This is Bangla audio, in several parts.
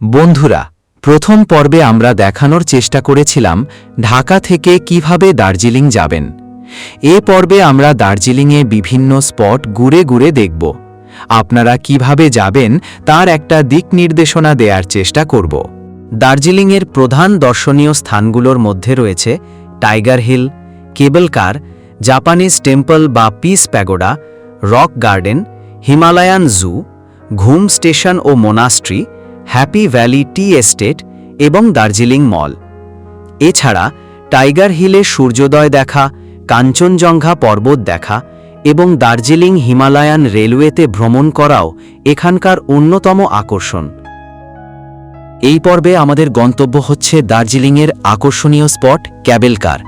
বন্ধুরা, প্রথম পর্বে আমরা দেখানোর চেষ্টা করেছিলাম ঢাকা থেকে কিভাবে দার্জিলিং যাবেন। এ পর্বে আমরা দার্জিলিংয়ে বিভিন্ন স্পট ঘুরে ঘুরে দেখব। আপনারা কিভাবে যাবেন তার একটা দিক নির্দেশনা দেওয়ার চেষ্টা করব। দার্জিলিংয়ের প্রধান দর্শনীয় স্থানগুলোর মধ্যে রয়েছে Tiger Hill, cable car, Japanese temple বা peace pagoda, rock garden, Himalayan zoo, Ghum station ও monastery, Happy Valley tea estate এবং দার্জিলিং মল। এছাড়া টাইগার হিলে সূর্যোদয় দেখা, কাঞ্চনজঙ্ঘা পর্বত দেখা এবং দার্জিলিং হিমালয়ান রেলওয়েতে ভ্রমণ করাও এখানকার অন্যতম আকর্ষণ। এই পর্বে আমাদের গন্তব্য হচ্ছে দার্জিলিংয়ের আকর্ষণীয় স্পট ক্যাবেল কার।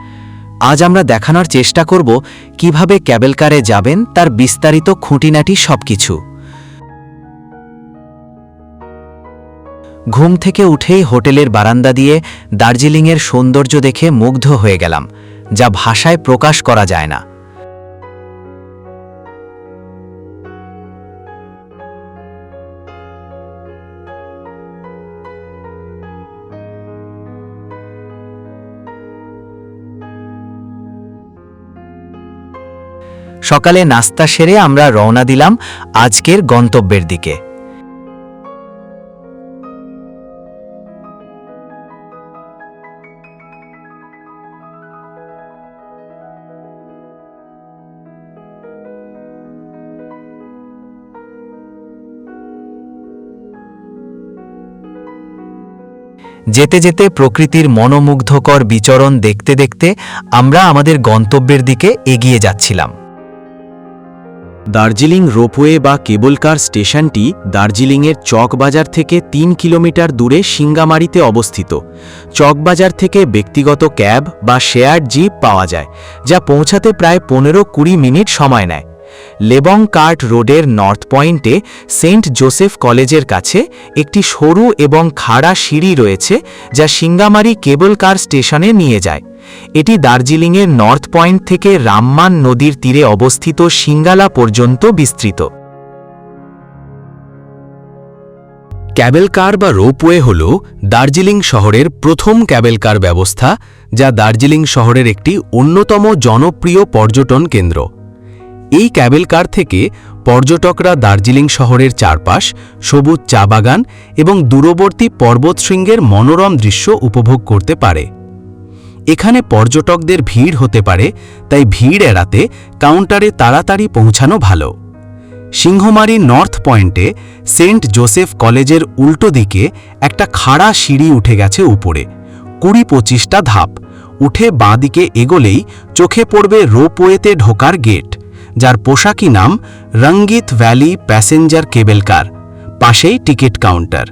আজ আমরা দেখানোর চেষ্টা করব কিভাবে ক্যাবেল কারে যাবেন, তার বিস্তারিত খুঁটিনাটি সবকিছু। ঘুম থেকে উঠেই হোটেলের বারান্দা দিয়ে দার্জিলিংয়ের সৌন্দর্য দেখে মুগ্ধ হয়ে গেলাম, যা ভাষায় প্রকাশ করা যায় না। সকালে নাস্তা সেরে আমরা রওনা দিলাম আজকের গন্তব্যের দিকে। যেতে যেতে প্রকৃতির মনোমুগ্ধকর বিচরণ দেখতে দেখতে আমরা আমাদের গন্তব্যের দিকে এগিয়ে যাচ্ছিলাম। দার্জিলিং রোপওয়ে বা কেবল কার স্টেশনটি দার্জিলিংয়ের চকবাজার থেকে 3 কিলোমিটার দূরে সিঙ্গামারিতে অবস্থিত। চকবাজার থেকে ব্যক্তিগত ক্যাব বা শেয়ার্ড জিপ পাওয়া যায়, যা পৌঁছাতে প্রায় 15-20 মিনিট সময় নেয়। লেবং কার্ট রোডের নর্থ পয়েন্টে সেন্ট জোসেফ কলেজের কাছে একটি সরু এবং খাড়া সিঁড়ি রয়েছে, যা সিঙ্গামারি কেবল কার স্টেশনে নিয়ে যায়। এটি দার্জিলিংয়ের নর্থ পয়েন্ট থেকে রামমান নদীর তীরে অবস্থিত সিঙ্গালা পর্যন্ত বিস্তৃত। ক্যাবেল কার বা রোপওয়ে হল দার্জিলিং শহরের প্রথম ক্যাবেল কার ব্যবস্থা, যা দার্জিলিং শহরের একটি অন্যতম জনপ্রিয় পর্যটন কেন্দ্র। এই ক্যাবেল কার থেকে পর্যটকরা দার্জিলিং শহরের চারপাশ, সবুজ চা বাগান এবং দূরবর্তী পর্বতশৃঙ্গের মনোরম দৃশ্য উপভোগ করতে পারে। এখানে পর্যটকদের ভিড় হতে পারে, তাই ভিড় এড়াতে কাউন্টারে তাড়াতাড়ি পৌঁছানো ভালো। সিংহমারি নর্থ পয়েন্টে সেন্ট জোসেফ কলেজের উল্টো দিকে একটা খাড়া সিঁড়ি উঠে গেছে উপরে, 20-25টা ধাপ। উঠে বাঁ দিকে এগোলেই চোখে পড়বে রোপওয়েতে ঢোকার গেট, যার পোশাকি নাম রঙ্গিত ভ্যালি প্যাসেঞ্জার কেবল কার। পাশেই টিকিট কাউন্টার।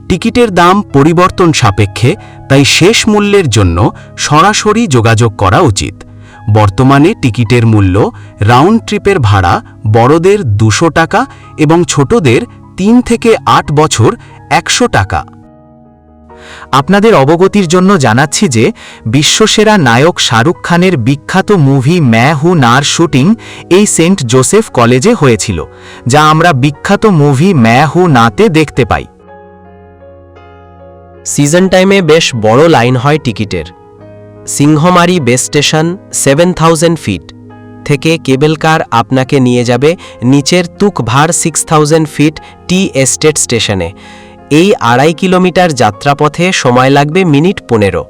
টিকিটের দাম পরিবর্তন সাপেক্ষে, তাই শেষ মূল্যের জন্য সরাসরি যোগাযোগ করা উচিত। বর্তমানে টিকিটের মূল্য রাউন্ড ট্রিপের ভাড়া বড়দের 200 টাকা এবং ছোটদের 3 থেকে 8 বছর 100 টাকা। আপনাদের অবগতির জন্য জানাচ্ছি যে বিশ্বসেরা নায়ক শাহরুখ খানের বিখ্যাত মুভি ম্যায় হু নার শুটিং এই সেন্ট জোসেফ কলেজে হয়েছিল, যা আমরা বিখ্যাত মুভি ম্যায় হু নাতে দেখতে পাই। সিজন টাইমে বেশ বড় লাইন হয় টিকিটের। সিংহমারি বেস স্টেশন 7000 ফিট থেকে কেবল কার আপনাকে নিয়ে যাবে নিচের তুকভার 6000 ফিট টি এস্টেট স্টেশনে। এই 2.5 কিলোমিটার যাত্রাপথে সময় লাগবে মিনিট 15।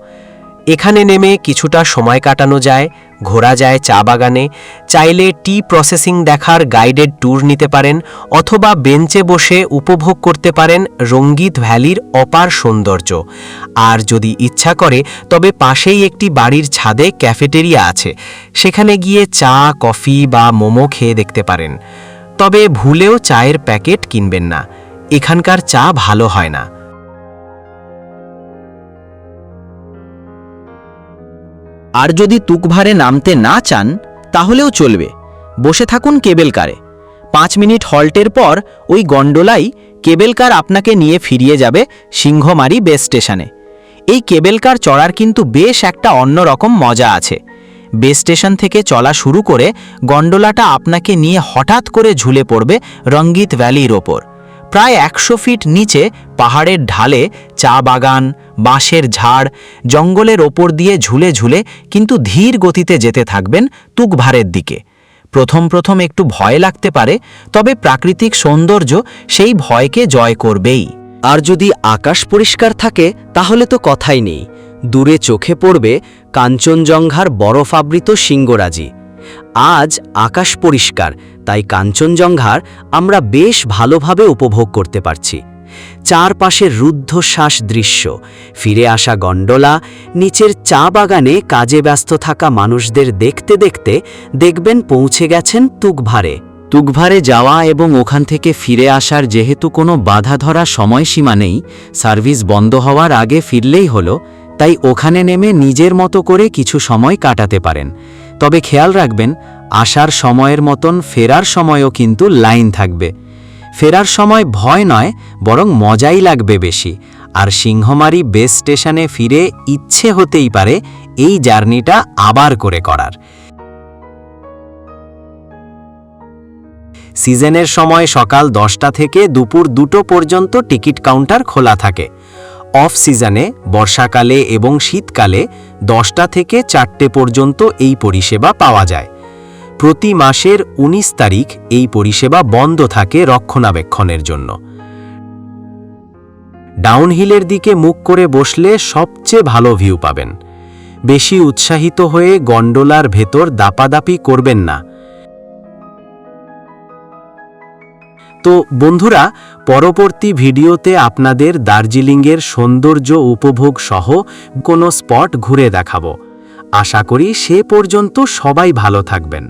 এখানে নেমে কিছুটা সময় কাটানো যায়, ঘোরা যায় চা বাগানে, চাইলে টি প্রসেসিং দেখার গাইডেড ট্যুর নিতে পারেন, অথবা বেঞ্চে বসে উপভোগ করতে পারেন রঙ্গিত ভ্যালির অপার সৌন্দর্য। আর যদি ইচ্ছা করে তবে পাশেই একটি বাড়ির ছাদে ক্যাফেটেরিয়া আছে, সেখানে গিয়ে চা, কফি বা মোমো খেয়ে দেখতে পারেন। তবে ভুলেও চায়ের প্যাকেট কিনবেন না, এখানকার চা ভালো হয় না। আর যদি তুকভারে নামতে না চান তাহলেও চলবে, বসে থাকুন কেবল কারে। 5 মিনিট হল্টের পর ওই গন্ডোলাই কেবল কার আপনাকে নিয়ে ফিরিয়ে যাবে সিংহমারি বেস স্টেশনে। এই কেবল কার চড়ার কিন্তু বেশ একটা অন্যরকম মজা আছে। বেস স্টেশন থেকে চলা শুরু করে গন্ডোলাটা আপনাকে নিয়ে হঠাৎ করে ঝুলে পড়বে রঙ্গিত ভ্যালির ওপর। প্রায় 100 ফিট নিচে পাহাড়ের ঢালে চা বাগান, বাঁশের ঝাড়, জঙ্গলের ওপর দিয়ে ঝুলে ঝুলে কিন্তু ধীর গতিতে যেতে থাকবেন তুকভারের দিকে। প্রথম প্রথম একটু ভয় লাগতে পারে, তবে প্রাকৃতিক সৌন্দর্য সেই ভয়কে জয় করবেই। আর যদি আকাশ পরিষ্কার থাকে তাহলে তো কথাই নেই, দূরে চোখে পড়বে কাঞ্চনজঙ্ঘার বরফাবৃত সিংহরাজি। আজ আকাশ পরিষ্কার, তাই কাঞ্চনজঙ্ঘার আমরা বেশ ভালোভাবে উপভোগ করতে পারছি। চারপাশের রুদ্ধশ্বাস দৃশ্য, ফিরে আসা গন্ডোলা, নিচের চা বাগানে কাজে ব্যস্ত থাকা মানুষদের দেখতে দেখতে দেখবেন পৌঁছে গেছেন তুকভারে। তুকভারে যাওয়া এবং ওখান থেকে ফিরে আসার যেহেতু কোনো বাধা ধরা সময়সীমা নেই, সার্ভিস বন্ধ হওয়ার আগে ফিরলেই হলো, তাই ওখানে নেমে নিজের মতো করে কিছু সময় কাটাতে পারেন। তবে খেয়াল রাখবেন, আসার সময়ের মতন ফেরার সময়ও কিন্তু লাইন থাকবে। ফেরার সময় ভয় নয়, বরং মজাই লাগবে বেশি। আর সিংহমারি বেস স্টেশনে ফিরে ইচ্ছে হতেই পারে এই জার্নিটা আবার করার। সিজনের সময় সকাল 10টা থেকে দুপুর 2টো পর্যন্ত টিকিট কাউন্টার খোলা থাকে। অফ সিজনে বর্ষাকালে এবং শীতকালে 10টা থেকে 4টে পর্যন্ত এই পরিষেবা পাওয়া যায়। প্রতি মাসের 19 তারিখ এই পরিষেবা বন্ধ থাকে রক্ষণাবেক্ষণের জন্য। ডাউনহিলের দিকে মুখ করে বসলে সবচেয়ে ভালো ভিউ পাবেন। বেশি উৎসাহিত হয়ে গন্ডোলার ভেতর দাপাদাপি করবেন না। তো বন্ধুরা, পরবর্তী ভিডিওতে আপনাদের দার্জিলিংয়ের সৌন্দর্য উপভোগ সহ কোনো স্পট ঘুরে দেখাবো। আশা করি সে পর্যন্ত সবাই ভালো থাকবেন।